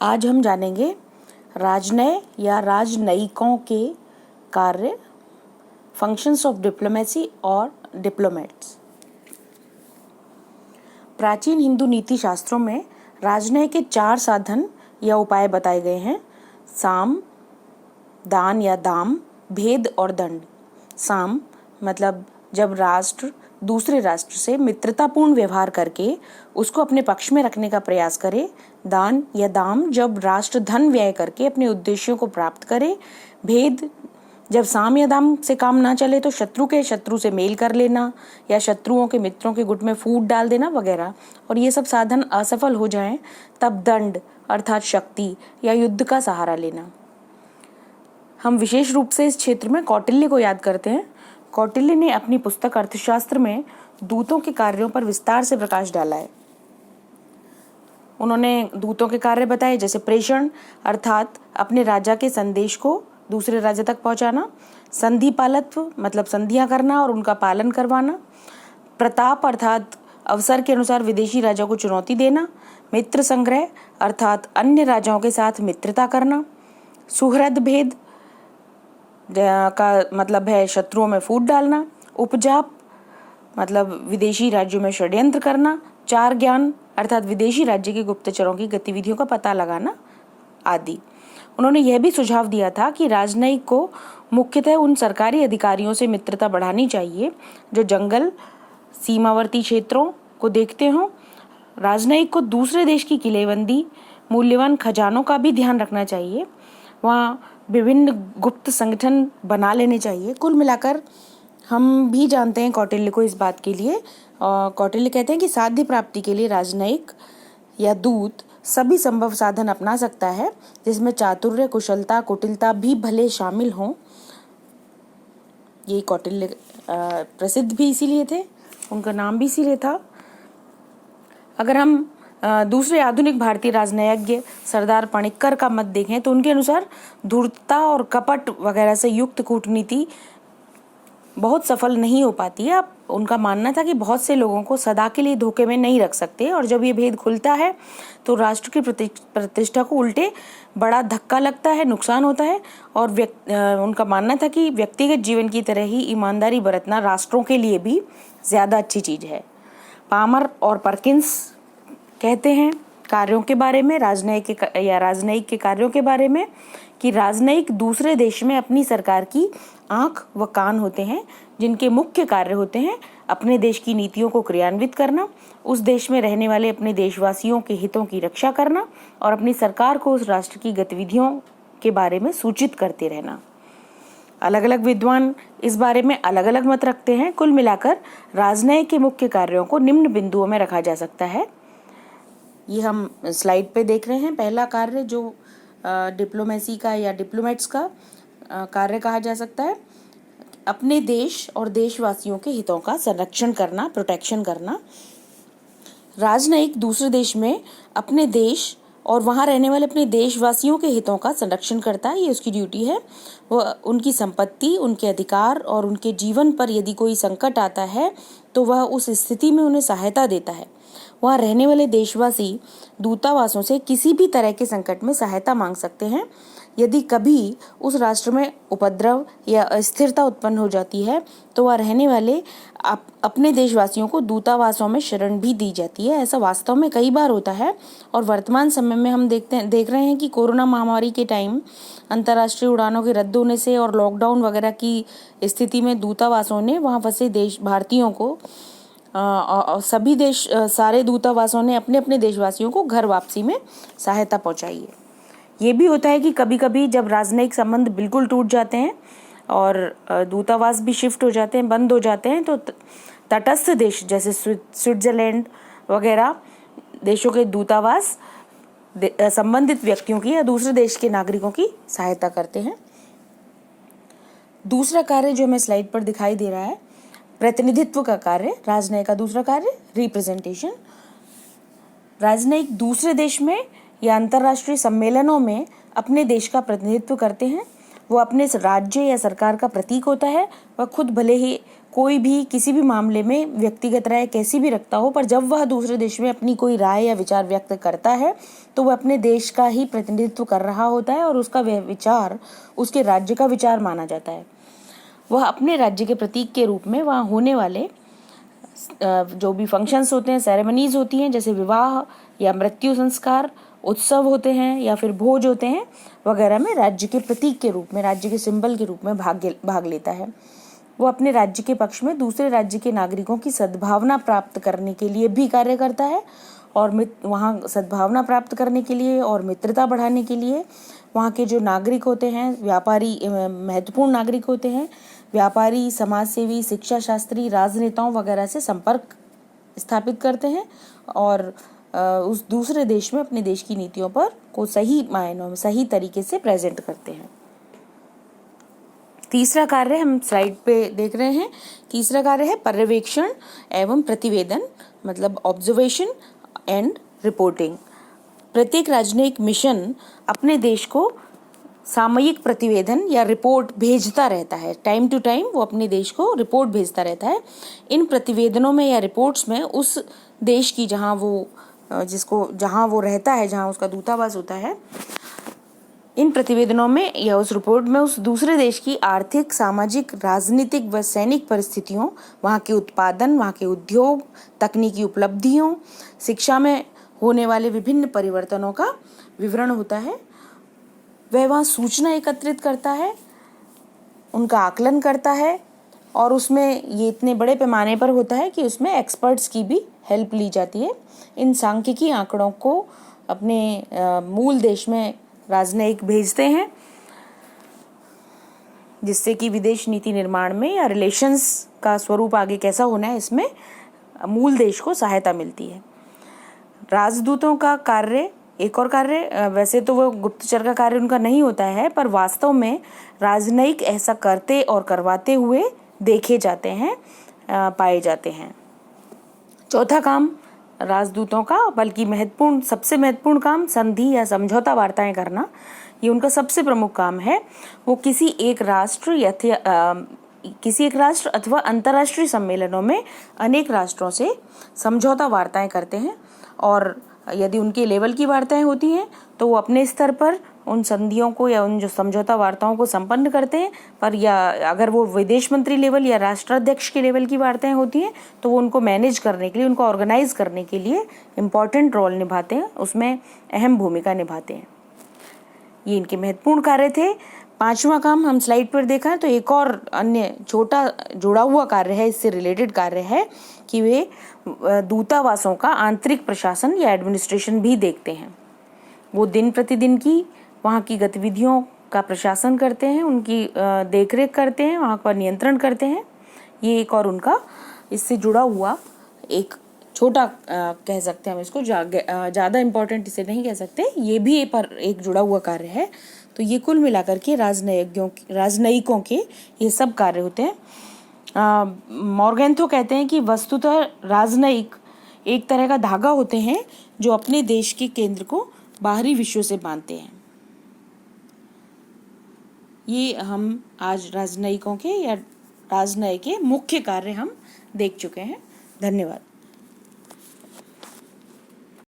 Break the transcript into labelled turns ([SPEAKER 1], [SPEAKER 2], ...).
[SPEAKER 1] आज हम जानेंगे राजनय या राजनयिकों के कार्य, फंक्शंस ऑफ डिप्लोमेसी और डिप्लोमेट्स। प्राचीन हिंदू नीति शास्त्रों में राजनय के 4 साधन या उपाय बताए गए हैं: साम, दान या दाम, भेद और दंड। साम मतलब जब राष्ट्र दूसरे राष्ट्र से मित्रतापूर्ण व्यवहार करके उसको अपने पक्ष में रखने का प्रयास करे। दान या दाम जब राष्ट्र धन व्यय करके अपने उद्देश्यों को प्राप्त करे। भेद जब साम या दाम से काम ना चले तो शत्रु के शत्रु से मेल कर लेना या शत्रुओं के मित्रों के गुट में फूट डाल देना वगैरह। और ये सब साधन असफल हो जाएं तब दंड अर्थात शक्ति या युद्ध का सहारा लेना। हम विशेष रूप से इस क्षेत्र में कौटिल्य को याद करते हैं। कौटिल्य ने अपनी पुस्तक अर्थशास्त्र में दूतों के कार्यों पर विस्तार से प्रकाश डाला है। उन्होंने दूतों के कार्य बताए, जैसे प्रेषण अर्थात अपने राजा के संदेश को दूसरे राज्य तक पहुंचाना, संधि पालत्व मतलब संधियां करना और उनका पालन करवाना, प्रताप अर्थात अवसर के अनुसार विदेशी राजाओं को चुनौती देना, मित्र संग्रह अर्थात अन्य राजाओं के साथ मित्रता करना, सुहृद भेद का मतलब है शत्रुओं में फूट डालना, उपजाप मतलब विदेशी राज्यों में षड्यंत्र करना, चार ज्ञान अर्थात विदेशी राज्य के गुप्तचरों की गतिविधियों का पता लगाना आदि। उन्होंने यह भी सुझाव दिया था कि राजनयिक को मुख्यतः उन सरकारी अधिकारियों से मित्रता बढ़ानी चाहिए जो जंगल सीमावर्ती क्षेत्रों को देखते हों। राजनयिक को दूसरे देश की किलेबंदी, मूल्यवान खजानों का भी ध्यान रखना चाहिए। वहाँ विभिन्न गुप्त संगठन बना लेने चाहिए। कुल मिलाकर हम भी जानते हैं कौटिल्य को इस बात के लिए। कौटिल्य कहते हैं कि साध्य प्राप्ति के लिए राजनयिक या दूत सभी संभव साधन अपना सकता है, जिसमें चातुर्य, कुशलता, कुटिलता भी भले शामिल हों। ये कौटिल्य प्रसिद्ध भी इसीलिए थे, उनका नाम भी इसीलिए था। अगर हम दूसरे आधुनिक भारतीय राजनयज्ञ सरदार पणिक्कर का मत देखें तो उनके अनुसार धूर्तता और कपट वगैरह से युक्त कूटनीति बहुत सफल नहीं हो पाती है। अब उनका मानना था कि बहुत से लोगों को सदा के लिए धोखे में नहीं रख सकते और जब ये भेद खुलता है तो राष्ट्र की प्रतिष्ठा को उल्टे बड़ा धक्का लगता है, नुकसान होता है। और उनका मानना था कि व्यक्तिगत जीवन की तरह ही ईमानदारी बरतना राष्ट्रों के लिए भी ज़्यादा अच्छी चीज़ है। पामर और परकिंस कहते हैं कार्यों के बारे में, राजनयिक के कार्यों के बारे में, कि राजनयिक दूसरे देश में अपनी सरकार की आंख व कान होते हैं, जिनके मुख्य कार्य होते हैं अपने देश की नीतियों को क्रियान्वित करना, उस देश में रहने वाले अपने देशवासियों के हितों की रक्षा करना और अपनी सरकार को उस राष्ट्र की गतिविधियों के बारे में सूचित करते रहना। अलग अलग विद्वान इस बारे में अलग अलग मत रखते हैं। कुल मिलाकर राजनयिक के मुख्य कार्यों को निम्न बिंदुओं में रखा जा सकता है। ये हम स्लाइड पे देख रहे हैं। पहला कार्य जो डिप्लोमेसी का या डिप्लोमेट्स का कार्य कहा जा सकता है, अपने देश और देशवासियों के हितों का संरक्षण करना, प्रोटेक्शन करना। राजनयिक दूसरे देश में अपने देश और वहाँ रहने वाले अपने देशवासियों के हितों का संरक्षण करता है, ये उसकी ड्यूटी है। वह उनकी संपत्ति, उनके अधिकार और उनके जीवन पर यदि कोई संकट आता है तो वह उस स्थिति में उन्हें सहायता देता है। वहाँ रहने वाले देशवासी दूतावासों से किसी भी तरह के संकट में सहायता मांग सकते हैं। यदि कभी उस राष्ट्र में उपद्रव या अस्थिरता उत्पन्न हो जाती है तो वह रहने वाले अपने देशवासियों को दूतावासों में शरण भी दी जाती है। ऐसा वास्तव में कई बार होता है और वर्तमान समय में हम देख रहे हैं कि कोरोना महामारी के टाइम अंतर्राष्ट्रीय उड़ानों के रद्द होने से और लॉकडाउन वगैरह की स्थिति में दूतावासों ने वहाँ फंसे भारतीयों को सारे दूतावासों ने अपने अपने देशवासियों को घर वापसी में सहायता पहुंचाई है। ये भी होता है कि कभी कभी जब राजनयिक संबंध बिल्कुल टूट जाते हैं और दूतावास भी शिफ्ट हो जाते हैं, बंद हो जाते हैं, तो तटस्थ देश जैसे स्विट्जरलैंड वगैरह देशों के दूतावास संबंधित व्यक्तियों की या दूसरे देश के नागरिकों की सहायता करते हैं। दूसरा कार्य जो हमें स्लाइड पर दिखाई दे रहा है, प्रतिनिधित्व का कार्य। राजनयिक का दूसरा कार्य रिप्रेजेंटेशन। राजनयिक दूसरे देश में या अंतर्राष्ट्रीय सम्मेलनों में अपने देश का प्रतिनिधित्व करते हैं। वो अपने राज्य या सरकार का प्रतीक होता है। वह खुद भले ही कोई भी किसी भी मामले में व्यक्तिगत राय कैसी भी रखता हो, पर जब वह दूसरे देश में अपनी कोई राय या विचार व्यक्त करता है तो वह अपने देश का ही प्रतिनिधित्व कर रहा होता है और उसका वह विचार उसके राज्य का विचार माना जाता है। वह अपने राज्य के प्रतीक के रूप में वहाँ होने वाले जो भी फंक्शंस होते हैं, सेरेमनीज होती हैं, जैसे विवाह या मृत्यु संस्कार, उत्सव होते हैं या फिर भोज होते हैं वगैरह में राज्य के प्रतीक के रूप में, राज्य के सिंबल के रूप में भाग लेता है। वो अपने राज्य के पक्ष में दूसरे राज्य के नागरिकों की सद्भावना प्राप्त करने के लिए भी कार्य करता है और वहाँ सद्भावना प्राप्त करने के लिए और मित्रता बढ़ाने के लिए वहाँ के जो नागरिक होते हैं, व्यापारी, महत्वपूर्ण नागरिक होते हैं, व्यापारी, समाजसेवी, शिक्षा शास्त्री, राजनेताओं वगैरह से संपर्क स्थापित करते हैं और उस दूसरे देश में अपने देश की नीतियों पर को सही मायनों में सही तरीके से प्रेजेंट करते हैं। तीसरा कार्य हम स्लाइड पे देख रहे हैं। तीसरा कार्य है पर्यवेक्षण एवं प्रतिवेदन, मतलब ऑब्जर्वेशन एंड रिपोर्टिंग। प्रत्येक राजनयिक मिशन अपने देश को सामयिक प्रतिवेदन या रिपोर्ट भेजता रहता है। टाइम टू टाइम वो अपने देश को रिपोर्ट भेजता रहता है। इन प्रतिवेदनों में या रिपोर्ट्स में उस देश की जहाँ वो रहता है, जहाँ उसका दूतावास होता है, इन प्रतिवेदनों में या उस रिपोर्ट में उस दूसरे देश की आर्थिक, सामाजिक, राजनीतिक व सैनिक परिस्थितियों, वहाँ के उत्पादन, वहाँ के उद्योग, तकनीकी उपलब्धियों, शिक्षा में होने वाले विभिन्न परिवर्तनों का विवरण होता है। वह वहाँ सूचना एकत्रित करता है, उनका आकलन करता है और उसमें ये इतने बड़े पैमाने पर होता है कि उसमें एक्सपर्ट्स की भी हेल्प ली जाती है। इन सांख्यिकी आंकड़ों को अपने मूल देश में राजनयिक भेजते हैं, जिससे कि विदेश नीति निर्माण में या रिलेशंस का स्वरूप आगे कैसा होना है, इसमें मूल देश को सहायता मिलती है। राजदूतों का कार्य, एक और कार्य, वैसे तो वो गुप्तचर का कार्य उनका नहीं होता है, पर वास्तव में राजनयिक ऐसा करते और करवाते हुए देखे जाते हैं, पाए जाते हैं। चौथा काम राजदूतों का, बल्कि सबसे महत्वपूर्ण काम संधि या समझौता वार्ताएं करना, ये उनका सबसे प्रमुख काम है। वो किसी एक राष्ट्र अथवा अंतर्राष्ट्रीय सम्मेलनों में अनेक राष्ट्रों से समझौता वार्ताएं करते हैं और यदि उनके लेवल की वार्ताएं होती हैं तो वो अपने स्तर पर उन संधियों को या उन जो समझौता वार्ताओं को संपन्न करते हैं, पर या अगर वो विदेश मंत्री लेवल या राष्ट्राध्यक्ष के लेवल की वार्ताएं होती हैं तो वो उनको मैनेज करने के लिए, उनको ऑर्गेनाइज करने के लिए इम्पॉर्टेंट रोल निभाते हैं, उसमें अहम भूमिका निभाते हैं। ये इनके महत्वपूर्ण कार्य थे। पांचवा काम हम स्लाइड पर देखा है, तो एक और अन्य छोटा जुड़ा हुआ कार्य है, इससे रिलेटेड कार्य है कि वे दूतावासों का आंतरिक प्रशासन या एडमिनिस्ट्रेशन भी देखते हैं। वो दिन प्रतिदिन की वहाँ की गतिविधियों का प्रशासन करते हैं, उनकी देखरेख करते हैं, वहाँ का नियंत्रण करते हैं। ये एक और उनका इससे जुड़ा हुआ एक छोटा कह सकते हैं हम इसको, ज़्यादा इम्पोर्टेंट इसे नहीं कह सकते, ये भी पर एक जुड़ा हुआ कार्य है। तो ये कुल मिलाकर के राजनयिकों के ये सब कार्य होते हैं। मॉर्गेंथो कहते हैं कि वस्तुतः राजनयिक एक तरह का धागा होते हैं जो अपने देश के केंद्र को बाहरी विश्व से बांधते हैं। ये हम आज राजनयिकों के या राजनयिक के मुख्य कार्य हम देख चुके हैं। धन्यवाद।